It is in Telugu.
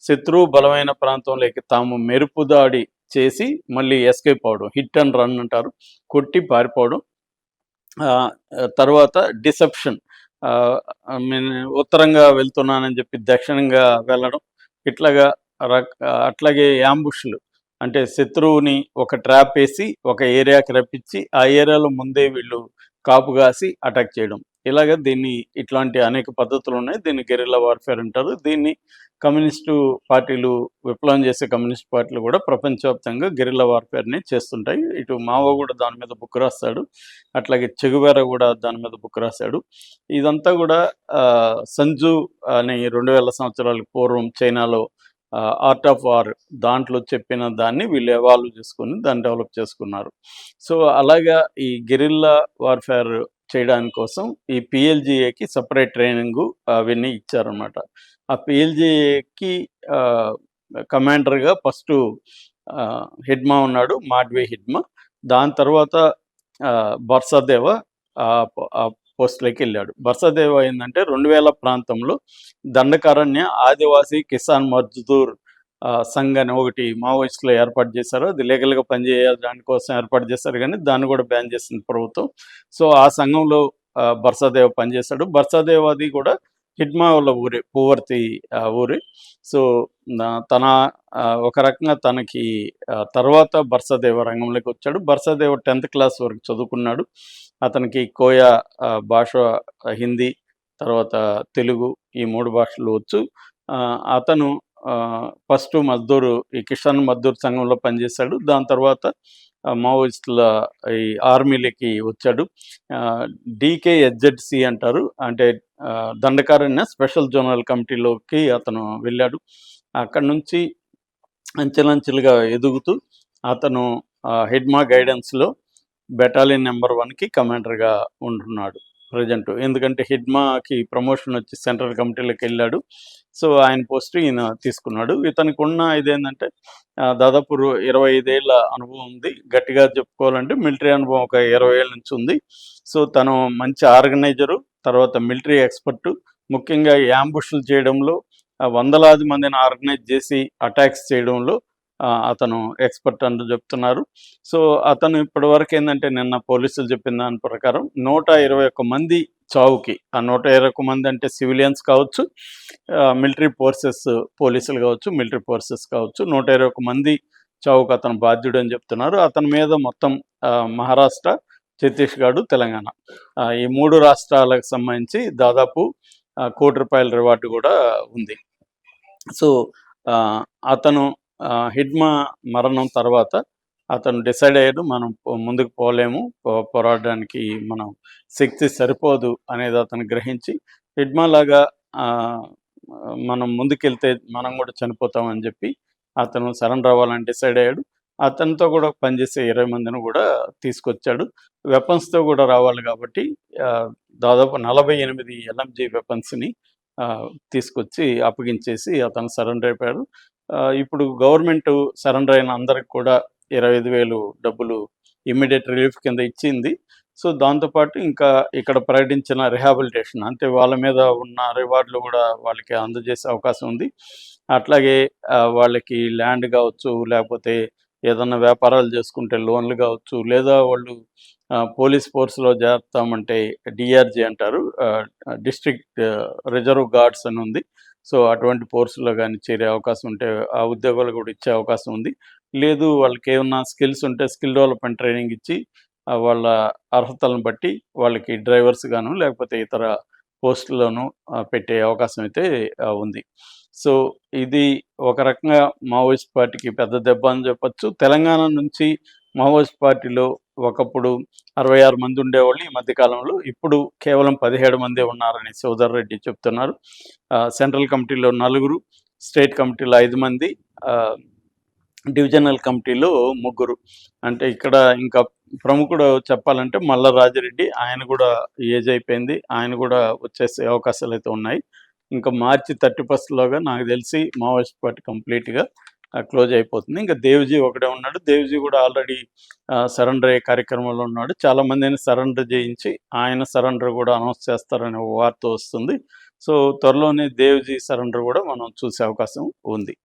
శత్రువు బలమైన ప్రాంతంలోకి తాము మెరుపు దాడి చేసి మళ్ళీ ఎస్కేప్ అవ్వడం, హిట్ అండ్ రన్ అంటారు. కొట్టి పారిపోవడం. తర్వాత డిసెప్షన్, ఆహ్, నేను ఉత్తరంగా వెళ్తున్నానని చెప్పి దక్షిణంగా వెళ్ళడం. ఇట్లాగా అట్లాగే యాంబుష్‌లు, అంటే శత్రువుని ఒక ట్రాప్ ఏసి ఒక ఏరియాకి రప్పించి ఆ ఏరియాలో ముందే వీళ్ళు కాపు కాసి అటాక్ చేయడం. ఇట్లాంటి అనేక పద్ధతులున్నాయి. దీన్ని గెరిల్లా వార్‌ఫేర్ అంటారు. దీన్ని కమ్యూనిస్టు పార్టీలు, విప్లవం చేసే కమ్యూనిస్ట్ పార్టీలు కూడా ప్రపంచవ్యాప్తంగా గెరిల్లా వార్‌ఫేర్‌ని చేస్తుంటాయి. ఇటు మావో కూడా దాని మీద బుక్ రాస్తాడు. అట్లాగే చెగువేరా కూడా దాని మీద బుక్ రాశాడు. ఇదంతా కూడా 'సంజు' అని 2000 సంవత్సరాలకు పూర్వం చైనాలో 'ఆర్ట్ ఆఫ్ వార్' దాంట్లో చెప్పిన దాన్ని వీళ్ళు ఎవాల్వ్ చేసుకొని దాన్ని డెవలప్ చేసుకున్నారు. సో, అలాగా ఈ గెరిల్లా వార్‌ఫేర్ చేయడానికి కోసం ఈ పీఎల్‌జీఏకి సెపరేట్ ట్రైనింగు అవన్నీ ఇచ్చారనమాట. ఆ పీఎల్‌జీఏకి ఆహ్, కమాండర్‌గా ఫస్టు హిడ్మా ఉన్నాడు. మాడ్వీ హిడ్మా. దాని తర్వాత బర్సాదేవ ఆ పోస్ట్‌లోకెళ్ళాడు. బర్సాదేవ ఏందంటే 2000 ప్రాంతంలో దండకారణ్య ఆదివాసీ కిసాన్ మజ్దూర్ సంఘ్ అని ఒకటి మావోయిస్టులు ఏర్పాటు చేశారు. అది లీగల్‌గా పనిచేయడానికి కోసం ఏర్పాటు చేశారు గానీ, దాన్ని కూడా బ్యాన్ చేసింది ప్రభుత్వం. సో, ఆ సంఘంలో బర్సాదేవ పనిచేశాడు. బర్సాదేవది కూడా హిడ్మా వాళ్ళ ఊరే. పువర్తి ఊరే. సో, తన ఒక రకంగా తనకి తర్వాత బర్సాదేవ రంగంలోకి వచ్చాడు. బర్సాదేవ 10th క్లాస్ వరకు చదువుకున్నాడు. అతనికి కోయా భాష, హిందీ, తర్వాత తెలుగు, ఈ 3 భాషలు వచ్చు. అతను ఫస్టు ఈ కిసాన్ మజ్దూర్ సంఘంలో పనిచేశాడు. దాని తర్వాత మావోయిస్టుల ఈ ఆర్మీలకి వచ్చాడు. డీకేఎస్‌జెడ్‌సీ అంటారు. అంటే దండకారణ్య స్పెషల్ జోనల్ కమిటీలోకి అతను వెళ్ళాడు. అక్కడి నుంచి అంచెలంచెలుగా ఎదుగుతూ అతను హిడ్మా గైడెన్స్‌లో బెటాలియన్ నంబర్ 1కి కమాండర్‌గా ఉంటున్నాడు ప్రెజెంట్. ఎందుకంటే హిడ్మాకి ప్రమోషన్ వచ్చి సెంట్రల్ కమిటీలోకెళ్ళాడు. సో, ఆయన పోస్ట్ ఈయన తీసుకున్నాడు. ఇతనికున్న ఇదేంటంటే దాదాపు 25 ఏళ్ల అనుభవం ఉంది. గట్టిగా చెప్పుకోవాలంటే మిలిటరీ అనుభవం ఒక 20 ఏళ్ల నుంచి ఉంది. సో, తను మంచి ఆర్గనైజరు, తర్వాత మిలిటరీ ఎక్స్‌పర్టు. ముఖ్యంగా యాంబుష్‌లు చేయడంలో వందలాది మందిని ఆర్గనైజ్ చేసి అటాక్స్ చేయడంలో అతను ఎక్స్‌పర్ట్ అని చెప్తున్నారు. సో, అతను ఇప్పటివరకు ఏందంటే నిన్న పోలీసులు చెప్పిన దాని ప్రకారం 121 మంది చావుకి, ఆ 121 మంది అంటే సివిలియన్స్ కావచ్చు, మిలిటరీ ఫోర్సెస్ పోలీసులు కావచ్చు, మిలిటరీ ఫోర్సెస్ కావచ్చు, 121 మంది చావుకు అతను బాధ్యుడని చెప్తున్నారు. అతని మీద మొత్తం మహారాష్ట్ర, ఛత్తీస్‌గఢ్, తెలంగాణ ఈ 3 రాష్ట్రాలకు సంబంధించి దాదాపు ₹1,00,00,000 రివార్డ్ కూడా ఉంది. సో, అతను హిడ్మా మరణం తర్వాత అతను డిసైడ్ అయ్యాడు, మనం ముందుకు పోలేము, పోరాడడానికి మనం శక్తి సరిపోదు అనేది అతను గ్రహించి, హిడ్మా లాగా మనం ముందుకెళ్తే మనం కూడా చనిపోతామని చెప్పి అతను సరెండర్ అవ్వాలని డిసైడ్ అయ్యాడు. అతనితో కూడా పనిచేసే 20 మందిని కూడా తీసుకొచ్చాడు. వెపన్స్‌తో కూడా రావాలి కాబట్టి దాదాపు 48 ఎల్ఎంజీ వెపన్స్‌ని తీసుకొచ్చి అప్పగించేసి అతను సరెండర్ అయిపోయాడు. ఇప్పుడు గవర్నమెంటు సరెండర్ అయిన అందరికి కూడా 25,000 డబ్బులు ఇమ్మీడియేట్ రిలీఫ్ కింద ఇచ్చింది. సో, దాంతో పాటు ఇంకా ఇక్కడ ప్రకటించిన రిహాబిలిటేషన్, అంటే వాళ్ళ మీద ఉన్న రివార్డులు కూడా వాళ్ళకి అందజేసే అవకాశం ఉంది. అట్లాగే వాళ్ళకి ల్యాండ్ కావచ్చు, లేకపోతే ఏదన్నా వ్యాపారాలు చేసుకుంటే లోన్‌లు కావచ్చు, లేదా వాళ్ళు పోలీస్ ఫోర్స్‌లో చేరతామంటే డీఆర్‌జీ అంటారు. డిస్ట్రిక్ట్ రిజర్వ్ గార్డ్స్ అని ఉంది. సో, అటువంటి ఫోర్స్‌లో గాని చేరే అవకాశం ఉంటే ఆ ఉద్యోగాలు కూడా ఇచ్చే అవకాశం ఉంది. లేదు, వాళ్ళకేమన్నా స్కిల్స్ ఉంటే స్కిల్ డెవలప్‌మెంట్ ట్రైనింగ్ ఇచ్చి వాళ్ళ అర్హతలను బట్టి వాళ్ళకి డ్రైవర్స్ గాను, లేకపోతే ఇతర పోస్టుల్లోనూ పెట్టే అవకాశం అయితే ఉంది. సో, ఇది ఒక రకంగా మావోయిస్ట్ పార్టీకి పెద్ద దెబ్బ అని చెప్పొచ్చు. తెలంగాణ నుంచి మావోయిస్ట్ పార్టీలో ఒకప్పుడు 66 మంది ఉండేవాళ్ళు ఈ మధ్య కాలంలో. ఇప్పుడు కేవలం 17 మందే ఉన్నారని శివధర్ రెడ్డి చెప్తున్నారు. సెంట్రల్ కమిటీలో 4, స్టేట్ కమిటీలో 5 మంది, డివిజనల్ కమిటీలో 3. అంటే ఇక్కడ ఇంకా ప్రముఖుడు చెప్పాలంటే మల్ల రాజిరెడ్డి. ఆయన కూడా ఏజ్ అయిపోయింది. ఆయన కూడా వచ్చేసే అవకాశాలైతే ఉన్నాయి. ఇంకా మార్చి 31 నాకు తెలిసి మావోయిస్ట్ పార్టీ కంప్లీట్‌గా క్లోజ్ అయిపోతుంది. ఇంకా దేవ్‌జీ ఒకడే ఉన్నాడు. దేవ్‌జీ కూడా ఆల్రెడీ సరెండర్ అయ్యే కార్యక్రమంలో ఉన్నాడు. చాలామందిని సరెండర్ చేయించి, ఆయన సరెండర్ కూడా అనౌన్స్ చేస్తారనే వార్త వస్తుంది. సో, త్వరలోనే దేవ్‌జీ సరెండర్ కూడా మనం చూసే అవకాశం ఉంది.